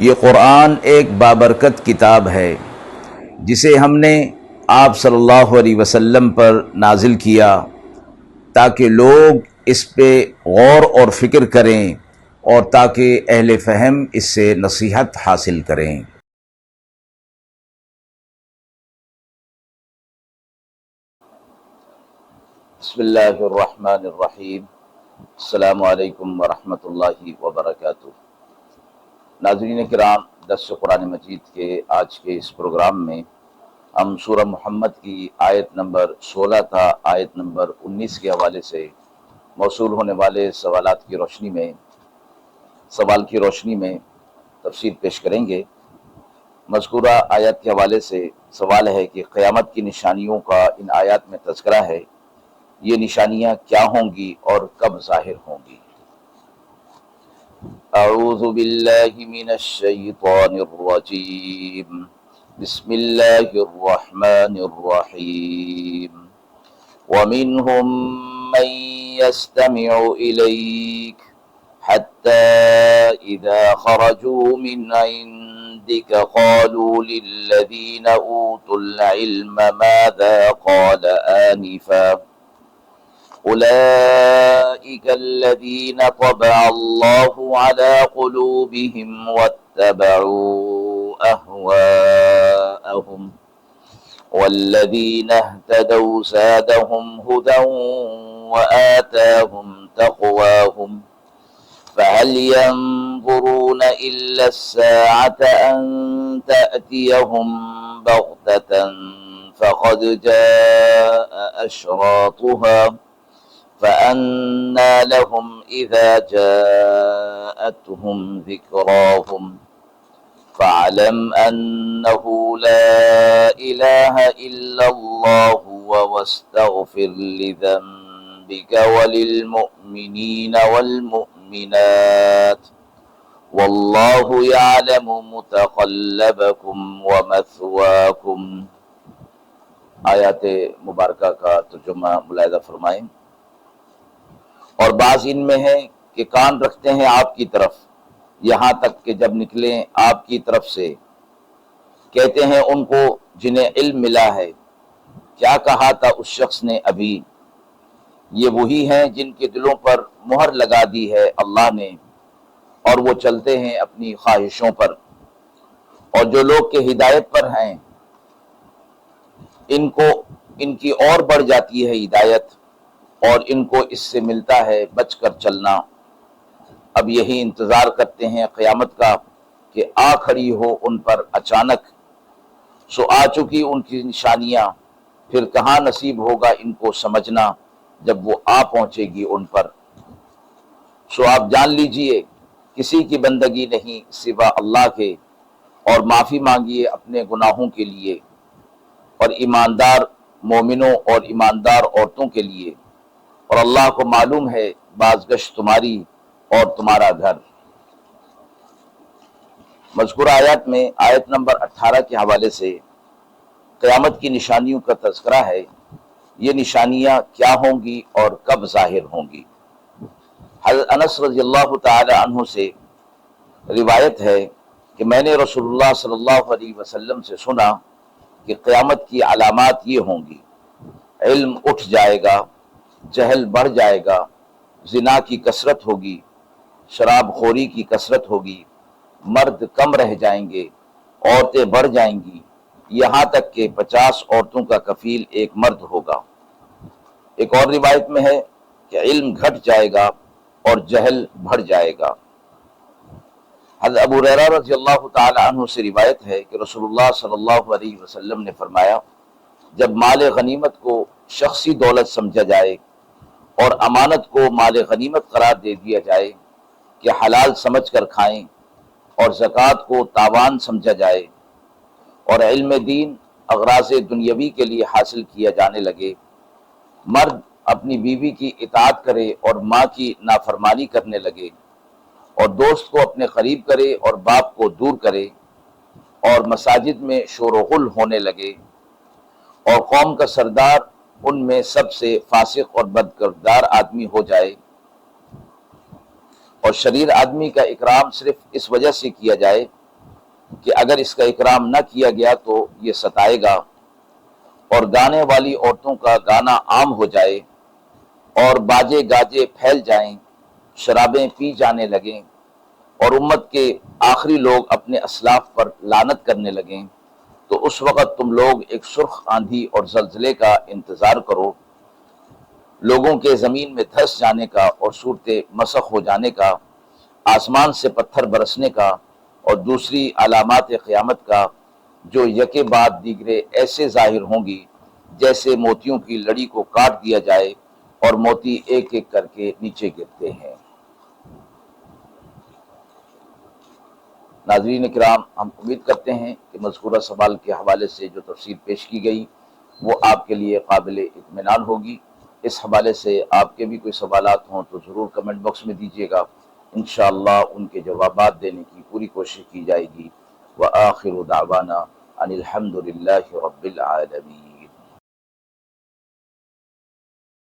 یہ قرآن ایک بابرکت کتاب ہے جسے ہم نے آپ صلی اللہ علیہ وسلم پر نازل کیا تاکہ لوگ اس پہ غور اور فکر کریں اور تاکہ اہل فہم اس سے نصیحت حاصل کریں۔ بسم اللہ الرحمن الرحیم۔ السلام علیکم ورحمۃ اللہ وبرکاتہ۔ ناظرین کرام، درس قرآن مجید کے آج کے اس پروگرام میں ہم سورہ محمد کی آیت نمبر 16 تا آیت نمبر 19 کے حوالے سے موصول ہونے والے سوال کی روشنی میں تفسیر پیش کریں گے۔ مذکورہ آیت کے حوالے سے سوال ہے کہ قیامت کی نشانیوں کا ان آیات میں تذکرہ ہے، یہ نشانیاں کیا ہوں گی اور کب ظاہر ہوں گی؟ اعوذ باللہ من الشیطان الرجیم، بسم اللہ الرحمن الرحیم۔ ومنهم من يستمع إليك حتى إذا خرجوا من عندك قالوا للذين أوتوا العلم ماذا قال آنفا أولئك الذين طبع الله على قلوبهم واتبعوا أهواءهم والذين اهتدوا زادهم هدى وآتاهم تقواهم فهل ينظرون إلا الساعة أن تأتيهم بغتة فقد جاء أشراطها فأنى لهم إذا جاءتهم ذكراهم فاعلم أنه لا إله إلا الله واستغفر لذنبك وللمؤمنين والمؤمنات والله يعلم متقلبكم ومثواكم۔ آیات مبارکہ کا ترجمہ ملاحظہ فرمائیں۔ اور بعض ان میں ہے کہ کان رکھتے ہیں آپ کی طرف یہاں تک کہ جب نکلیں آپ کی طرف سے، کہتے ہیں ان کو جنہیں علم ملا ہے، کیا کہا تھا اس شخص نے ابھی؟ یہ وہی ہیں جن کے دلوں پر مہر لگا دی ہے اللہ نے، اور وہ چلتے ہیں اپنی خواہشوں پر۔ اور جو لوگ کے ہدایت پر ہیں ان کی اور بڑھ جاتی ہے ہدایت، اور ان کو اس سے ملتا ہے بچ کر چلنا۔ اب یہی انتظار کرتے ہیں قیامت کا کہ آ کھڑی ہو ان پر اچانک، سو آ چکی ان کی نشانیاں، پھر کہاں نصیب ہوگا ان کو سمجھنا جب وہ آ پہنچے گی ان پر۔ سو آپ جان لیجئے کسی کی بندگی نہیں سوا اللہ کے، اور معافی مانگیے اپنے گناہوں کے لیے، اور ایماندار مومنوں اور ایماندار عورتوں کے لیے، اور اللہ کو معلوم ہے بازگشت تمہاری اور تمہارا گھر۔ مذکورہ آیات میں آیت نمبر 18 کے حوالے سے قیامت کی نشانیوں کا تذکرہ ہے، یہ نشانیاں کیا ہوں گی اور کب ظاہر ہوں گی۔ حضرت انس رضی اللہ تعالی عنہ سے روایت ہے کہ میں نے رسول اللہ صلی اللہ علیہ وسلم سے سنا کہ قیامت کی علامات یہ ہوں گی: علم اٹھ جائے گا، جہل بڑھ جائے گا، زنا کی کثرت ہوگی، شراب خوری کی کثرت ہوگی، مرد کم رہ جائیں گے، عورتیں بڑھ جائیں گی، یہاں تک کہ 50 عورتوں کا کفیل ایک مرد ہوگا۔ ایک اور روایت میں ہے کہ علم گھٹ جائے گا اور جہل بڑھ جائے گا۔ حضرت ابو ہریرہ رضی اللہ تعالی عنہ سے روایت ہے کہ رسول اللہ صلی اللہ علیہ وسلم نے فرمایا، جب مال غنیمت کو شخصی دولت سمجھا جائے اور امانت کو مال غنیمت قرار دے دیا جائے کہ حلال سمجھ کر کھائیں، اور زکوٰۃ کو تاوان سمجھا جائے، اور علم دین اغراض دنیاوی کے لیے حاصل کیا جانے لگے، مرد اپنی بیوی کی اطاعت کرے اور ماں کی نافرمانی کرنے لگے، اور دوست کو اپنے قریب کرے اور باپ کو دور کرے، اور مساجد میں شور و غل ہونے لگے، اور قوم کا سردار ان میں سب سے فاسق اور بدکردار آدمی ہو جائے، اور شریر آدمی کا اکرام صرف اس وجہ سے کیا جائے کہ اگر اس کا اکرام نہ کیا گیا تو یہ ستائے گا، اور گانے والی عورتوں کا گانا عام ہو جائے اور باجے گاجے پھیل جائیں، شرابیں پی جانے لگیں اور امت کے آخری لوگ اپنے اسلاف پر لعنت کرنے لگیں، تو اس وقت تم لوگ ایک سرخ آندھی اور زلزلے کا انتظار کرو، لوگوں کے زمین میں دھس جانے کا اور صورتیں مسخ ہو جانے کا، آسمان سے پتھر برسنے کا اور دوسری علامات قیامت کا، جو یکے بعد دیگرے ایسے ظاہر ہوں گی جیسے موتیوں کی لڑی کو کاٹ دیا جائے اور موتی ایک ایک کر کے نیچے گرتے ہیں۔ ناظرین کرام، ہم امید کرتے ہیں کہ مذکورہ سوال کے حوالے سے جو تفصیل پیش کی گئی وہ آپ کے لیے قابل اطمینان ہوگی۔ اس حوالے سے آپ کے بھی کوئی سوالات ہوں تو ضرور کمنٹ باکس میں دیجیے گا، انشاءاللہ ان کے جوابات دینے کی پوری کوشش کی جائے گی۔ وآخر دعوانا ان الحمد للہ رب العالمین۔